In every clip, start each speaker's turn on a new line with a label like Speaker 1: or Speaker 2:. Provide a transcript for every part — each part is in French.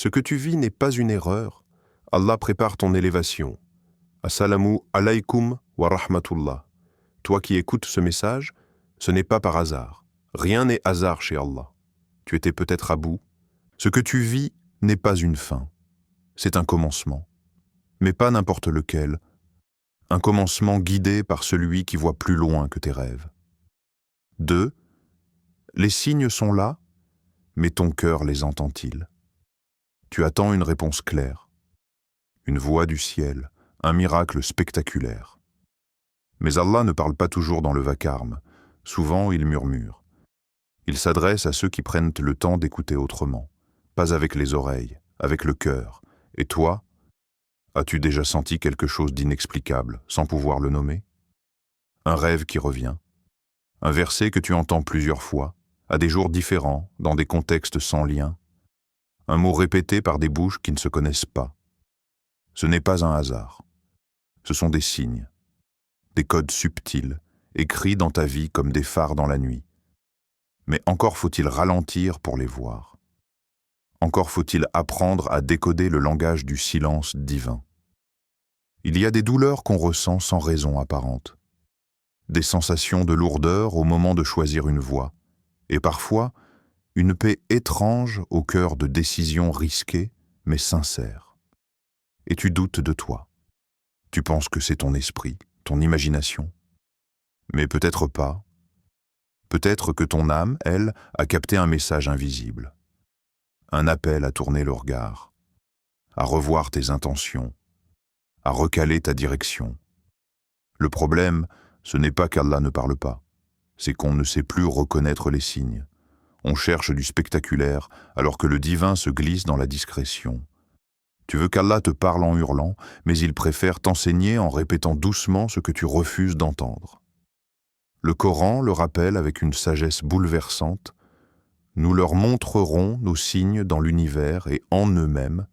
Speaker 1: Ce que tu vis n'est pas une erreur. Allah prépare ton élévation. Assalamu alaykum wa rahmatullah. Toi qui écoutes ce message, ce n'est pas par hasard. Rien n'est hasard chez Allah. Tu étais peut-être à bout. Ce que tu vis n'est pas une fin. C'est un commencement. Mais pas n'importe lequel. Un commencement guidé par celui qui voit plus loin que tes rêves. 2. Les signes sont là, mais ton cœur les entend-il? Tu attends une réponse claire. Une voix du ciel, un miracle spectaculaire. Mais Allah ne parle pas toujours dans le vacarme. Souvent, il murmure. Il s'adresse à ceux qui prennent le temps d'écouter autrement, pas avec les oreilles, avec le cœur. Et toi, as-tu déjà senti quelque chose d'inexplicable, sans pouvoir le nommer? Un rêve qui revient, un verset que tu entends plusieurs fois, à des jours différents, dans des contextes sans lien, un mot répété par des bouches qui ne se connaissent pas. Ce n'est pas un hasard. Ce sont des signes, des codes subtils, écrits dans ta vie comme des phares dans la nuit. Mais encore faut-il ralentir pour les voir. Encore faut-il apprendre à décoder le langage du silence divin. Il y a des douleurs qu'on ressent sans raison apparente, des sensations de lourdeur au moment de choisir une voie, et parfois une paix étrange au cœur de décisions risquées mais sincères. Et tu doutes de toi. Tu penses que c'est ton esprit, ton imagination. Mais peut-être pas. Peut-être que ton âme, elle, a capté un message invisible. Un appel à tourner le regard, à revoir tes intentions, à recaler ta direction. Le problème, ce n'est pas qu'Allah ne parle pas, c'est qu'on ne sait plus reconnaître les signes. On cherche du spectaculaire alors que le divin se glisse dans la discrétion. Tu veux qu'Allah te parle en hurlant, mais il préfère t'enseigner en répétant doucement ce que tu refuses d'entendre. Le Coran le rappelle avec une sagesse bouleversante. Nous leur montrerons nos signes dans l'univers et en eux-mêmes,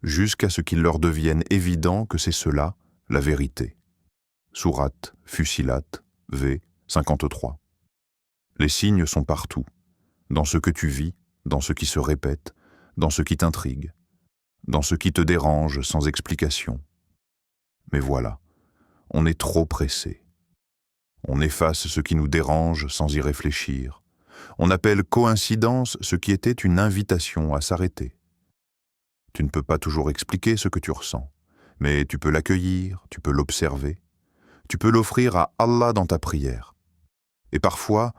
Speaker 1: jusqu'à ce qu'il leur devienne évident que c'est cela, la vérité. Sourate Fussilat, v. 53. Les signes sont partout, dans ce que tu vis, dans ce qui se répète, dans ce qui t'intrigue, dans ce qui te dérange sans explication. Mais voilà, on est trop pressé. On efface ce qui nous dérange sans y réfléchir. On appelle coïncidence ce qui était une invitation à s'arrêter. Tu ne peux pas toujours expliquer ce que tu ressens, mais tu peux l'accueillir, tu peux l'observer, tu peux l'offrir à Allah dans ta prière. Et parfois,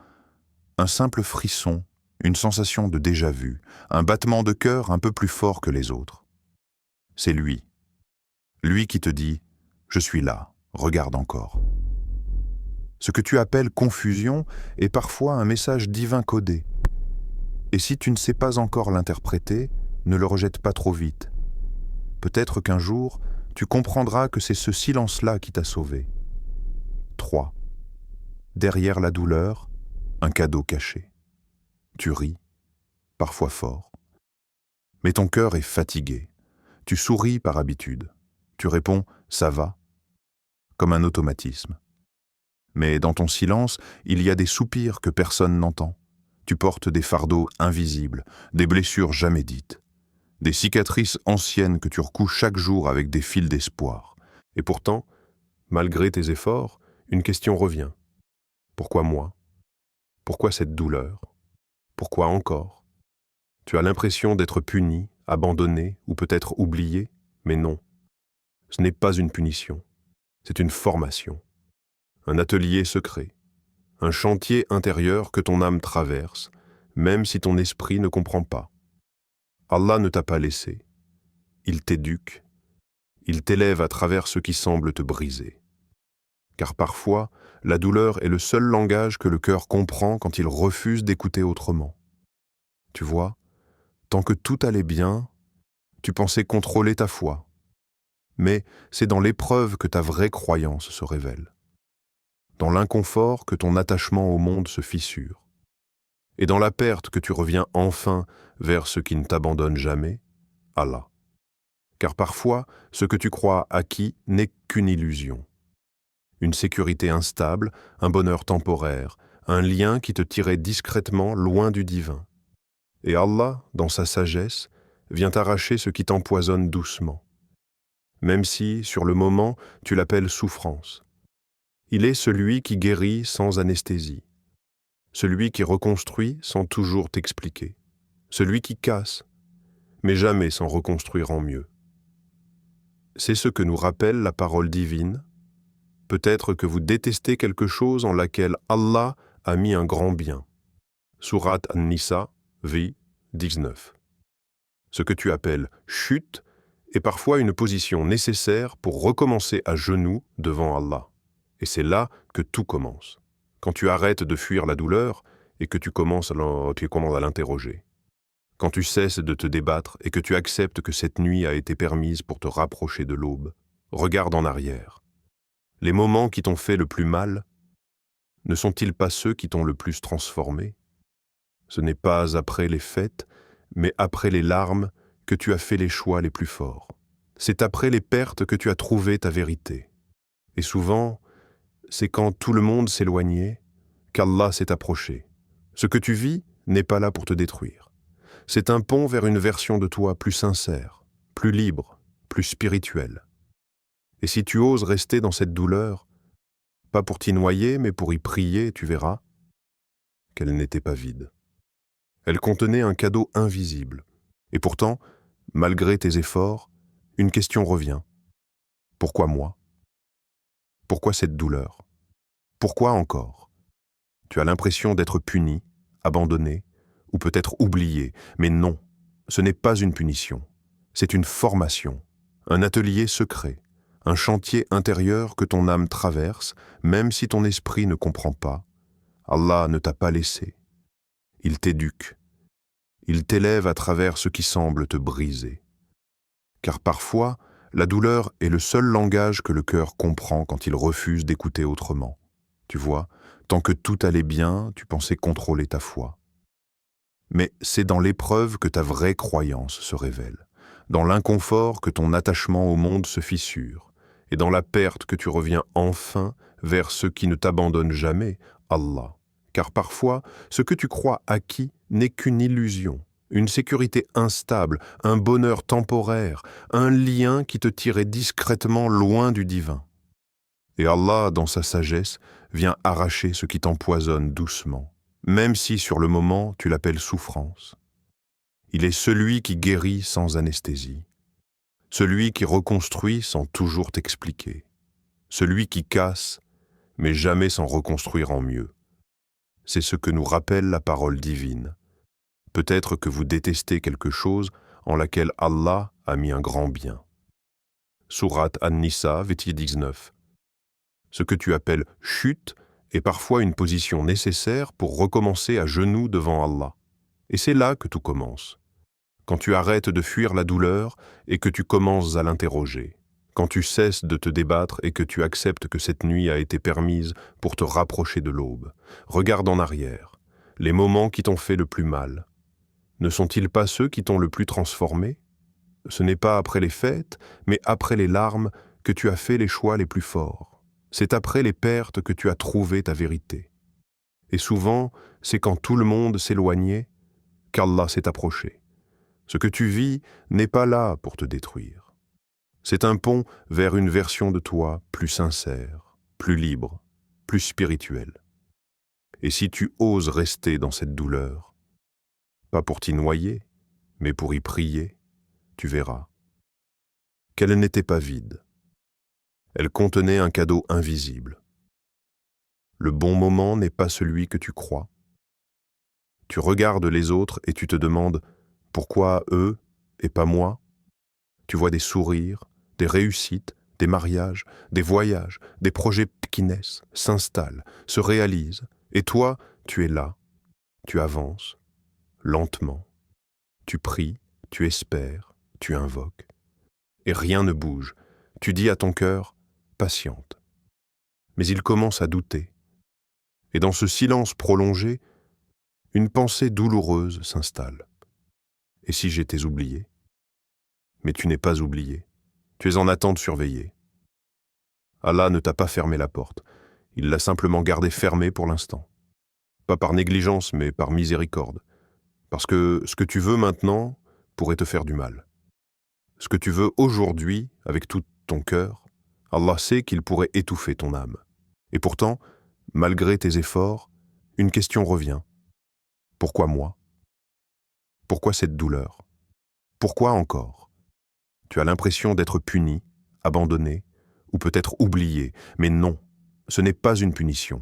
Speaker 1: un simple frisson, une sensation de déjà-vu, un battement de cœur un peu plus fort que les autres. C'est lui. Lui qui te dit « Je suis là, regarde encore ». Ce que tu appelles confusion est parfois un message divin codé. Et si tu ne sais pas encore l'interpréter, ne le rejette pas trop vite. Peut-être qu'un jour, tu comprendras que c'est ce silence-là qui t'a sauvé. 3. Derrière la douleur, un cadeau caché. Tu ris, parfois fort. Mais ton cœur est fatigué. Tu souris par habitude. Tu réponds « ça va », comme un automatisme. Mais dans ton silence, il y a des soupirs que personne n'entend. Tu portes des fardeaux invisibles, des blessures jamais dites, des cicatrices anciennes que tu recouches chaque jour avec des fils d'espoir. Et pourtant, malgré tes efforts, une question revient. Pourquoi moi? Pourquoi cette douleur? Pourquoi encore? Tu as l'impression d'être puni, abandonné ou peut-être oublié, mais non. Ce n'est pas une punition, c'est une formation. Un atelier secret, un chantier intérieur que ton âme traverse, même si ton esprit ne comprend pas. Allah ne t'a pas laissé. Il t'éduque. Il t'élève à travers ce qui semble te briser. Car parfois, la douleur est le seul langage que le cœur comprend quand il refuse d'écouter autrement. Tu vois, tant que tout allait bien, tu pensais contrôler ta foi. Mais c'est dans l'épreuve que ta vraie croyance se révèle. Dans l'inconfort que ton attachement au monde se fissure, et dans la perte que tu reviens enfin vers ce qui ne t'abandonne jamais, Allah. Car parfois, ce que tu crois acquis n'est qu'une illusion. Une sécurité instable, un bonheur temporaire, un lien qui te tirait discrètement loin du divin. Et Allah, dans sa sagesse, vient arracher ce qui t'empoisonne doucement, même si, sur le moment, tu l'appelles souffrance. Il est celui qui guérit sans anesthésie, celui qui reconstruit sans toujours t'expliquer, celui qui casse, mais jamais sans reconstruire en mieux. C'est ce que nous rappelle la parole divine. Peut-être que vous détestez quelque chose en laquelle Allah a mis un grand bien. Sourate An-Nisa, v. 19. Ce que tu appelles chute est parfois une position nécessaire pour recommencer à genoux devant Allah. Et c'est là que tout commence. Quand tu arrêtes de fuir la douleur et que tu commences à l'interroger. Quand tu cesses de te débattre et que tu acceptes que cette nuit a été permise pour te rapprocher de l'aube, regarde en arrière. Les moments qui t'ont fait le plus mal, ne sont-ils pas ceux qui t'ont le plus transformé? Ce n'est pas après les fêtes, mais après les larmes que tu as fait les choix les plus forts. C'est après les pertes que tu as trouvé ta vérité. Et souvent, c'est quand tout le monde s'éloignait qu'Allah s'est approché. Ce que tu vis n'est pas là pour te détruire. C'est un pont vers une version de toi plus sincère, plus libre, plus spirituelle. Et si tu oses rester dans cette douleur, pas pour t'y noyer, mais pour y prier, tu verras qu'elle n'était pas vide. Elle contenait un cadeau invisible. Et pourtant, malgré tes efforts, une question revient. Pourquoi moi? Pourquoi cette douleur? Pourquoi encore? Tu as l'impression d'être puni, abandonné, ou peut-être oublié, mais non, ce n'est pas une punition. C'est une formation, un atelier secret, un chantier intérieur que ton âme traverse, même si ton esprit ne comprend pas. Allah ne t'a pas laissé. Il t'éduque. Il t'élève à travers ce qui semble te briser. Car parfois, la douleur est le seul langage que le cœur comprend quand il refuse d'écouter autrement. Tu vois, tant que tout allait bien, tu pensais contrôler ta foi. Mais c'est dans l'épreuve que ta vraie croyance se révèle, dans l'inconfort que ton attachement au monde se fissure, et dans la perte que tu reviens enfin vers ce qui ne t'abandonne jamais, Allah. Car parfois, ce que tu crois acquis n'est qu'une illusion, une sécurité instable, un bonheur temporaire, un lien qui te tirait discrètement loin du divin. Et Allah, dans sa sagesse, vient arracher ce qui t'empoisonne doucement, même si sur le moment tu l'appelles souffrance. Il est celui qui guérit sans anesthésie, celui qui reconstruit sans toujours t'expliquer, celui qui casse, mais jamais sans reconstruire en mieux. C'est ce que nous rappelle la parole divine. Peut-être que vous détestez quelque chose en laquelle Allah a mis un grand bien. Sourate An-Nisa, verset 19. Ce que tu appelles chute est parfois une position nécessaire pour recommencer à genoux devant Allah. Et c'est là que tout commence. Quand tu arrêtes de fuir la douleur et que tu commences à l'interroger. Quand tu cesses de te débattre et que tu acceptes que cette nuit a été permise pour te rapprocher de l'aube. Regarde en arrière. Les moments qui t'ont fait le plus mal. Ne sont-ils pas ceux qui t'ont le plus transformé? Ce n'est pas après les fêtes, mais après les larmes que tu as fait les choix les plus forts. C'est après les pertes que tu as trouvé ta vérité. Et souvent, c'est quand tout le monde s'éloignait qu'Allah s'est approché. Ce que tu vis n'est pas là pour te détruire. C'est un pont vers une version de toi plus sincère, plus libre, plus spirituelle. Et si tu oses rester dans cette douleur, pas pour t'y noyer, mais pour y prier, tu verras qu'elle n'était pas vide. Elle contenait un cadeau invisible. Le bon moment n'est pas celui que tu crois. Tu regardes les autres et tu te demandes pourquoi eux et pas moi? Tu vois des sourires, des réussites, des mariages, des voyages, des projets qui naissent, s'installent, se réalisent. Et toi, tu es là, tu avances, lentement. Tu pries, tu espères, tu invoques. Et rien ne bouge. Tu dis à ton cœur, patiente. Mais il commence à douter. Et dans ce silence prolongé, une pensée douloureuse s'installe. Et si j'étais oublié? Mais tu n'es pas oublié. Tu es en attente surveillée. Allah ne t'a pas fermé la porte. Il l'a simplement gardée fermée pour l'instant. Pas par négligence, mais par miséricorde. Parce que ce que tu veux maintenant, pourrait te faire du mal. Ce que tu veux aujourd'hui, avec tout ton cœur, Allah sait qu'il pourrait étouffer ton âme. Et pourtant, malgré tes efforts, une question revient. Pourquoi moi? Pourquoi cette douleur? Pourquoi encore? Tu as l'impression d'être puni, abandonné, ou peut-être oublié, mais non, ce n'est pas une punition.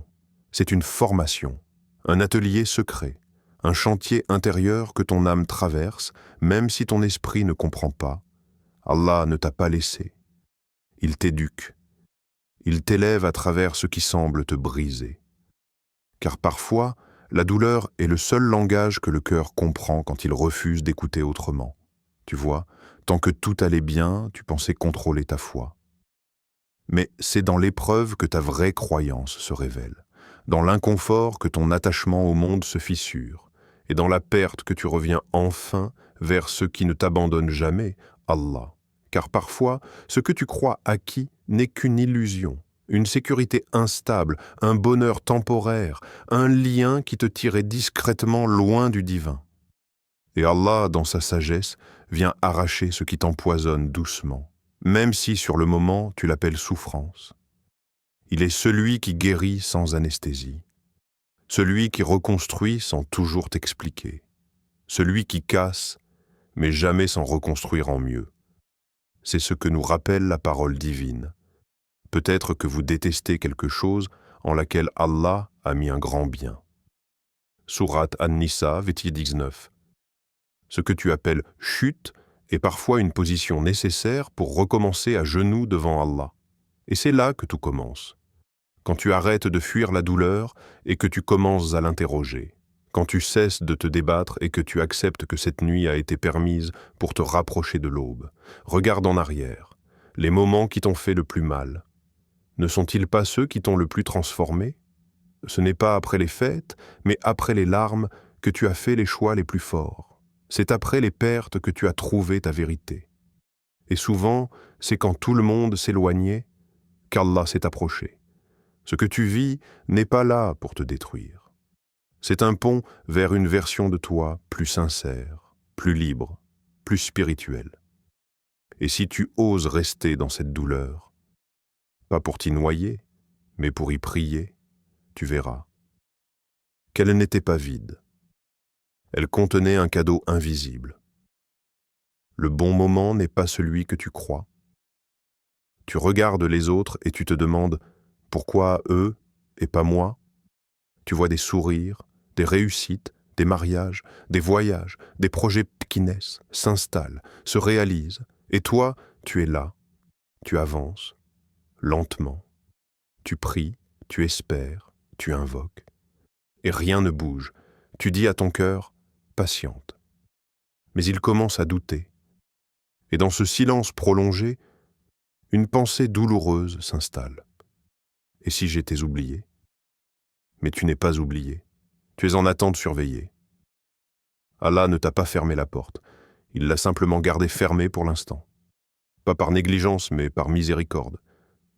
Speaker 1: C'est une formation, un atelier secret, un chantier intérieur que ton âme traverse, même si ton esprit ne comprend pas. Allah ne t'a pas laissé. Il t'éduque. Il t'élève à travers ce qui semble te briser. Car parfois, la douleur est le seul langage que le cœur comprend quand il refuse d'écouter autrement. Tu vois, tant que tout allait bien, tu pensais contrôler ta foi. Mais c'est dans l'épreuve que ta vraie croyance se révèle, dans l'inconfort que ton attachement au monde se fissure, et dans la perte que tu reviens enfin vers ce qui ne t'abandonne jamais, Allah. Car parfois, ce que tu crois acquis n'est qu'une illusion, une sécurité instable, un bonheur temporaire, un lien qui te tirait discrètement loin du divin. Et Allah, dans sa sagesse, vient arracher ce qui t'empoisonne doucement, même si sur le moment tu l'appelles souffrance. Il est celui qui guérit sans anesthésie, celui qui reconstruit sans toujours t'expliquer, celui qui casse, mais jamais sans reconstruire en mieux. C'est ce que nous rappelle la parole divine. Peut-être que vous détestez quelque chose en laquelle Allah a mis un grand bien. Sourate An-Nisa, verset 19. Ce que tu appelles chute est parfois une position nécessaire pour recommencer à genoux devant Allah. Et c'est là que tout commence. Quand tu arrêtes de fuir la douleur et que tu commences à l'interroger. Quand tu cesses de te débattre et que tu acceptes que cette nuit a été permise pour te rapprocher de l'aube. Regarde en arrière. Les moments qui t'ont fait le plus mal. Ne sont-ils pas ceux qui t'ont le plus transformé? Ce n'est pas après les fêtes, mais après les larmes que tu as fait les choix les plus forts. C'est après les pertes que tu as trouvé ta vérité. Et souvent, c'est quand tout le monde s'éloignait qu'Allah s'est approché. Ce que tu vis n'est pas là pour te détruire. C'est un pont vers une version de toi plus sincère, plus libre, plus spirituelle. Et si tu oses rester dans cette douleur, pas pour t'y noyer, mais pour y prier, tu verras qu'elle n'était pas vide. Elle contenait un cadeau invisible. Le bon moment n'est pas celui que tu crois. Tu regardes les autres et tu te demandes pourquoi eux et pas moi. Tu vois des sourires, des réussites, des mariages, des voyages, des projets qui naissent, s'installent, se réalisent. Et toi, tu es là, tu avances, lentement. Tu pries, tu espères, tu invoques. Et rien ne bouge. Tu dis à ton cœur, patiente. Mais il commence à douter. Et dans ce silence prolongé, une pensée douloureuse s'installe. Et si j'étais oublié? Mais tu n'es pas oublié. Tu es en attente surveillée. Allah ne t'a pas fermé la porte. Il l'a simplement gardée fermée pour l'instant. Pas par négligence, mais par miséricorde.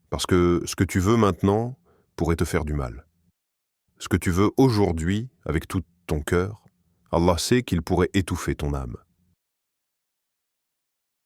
Speaker 1: Parce que ce que tu veux maintenant pourrait te faire du mal. Ce que tu veux aujourd'hui, avec tout ton cœur, Allah sait qu'il pourrait étouffer ton âme.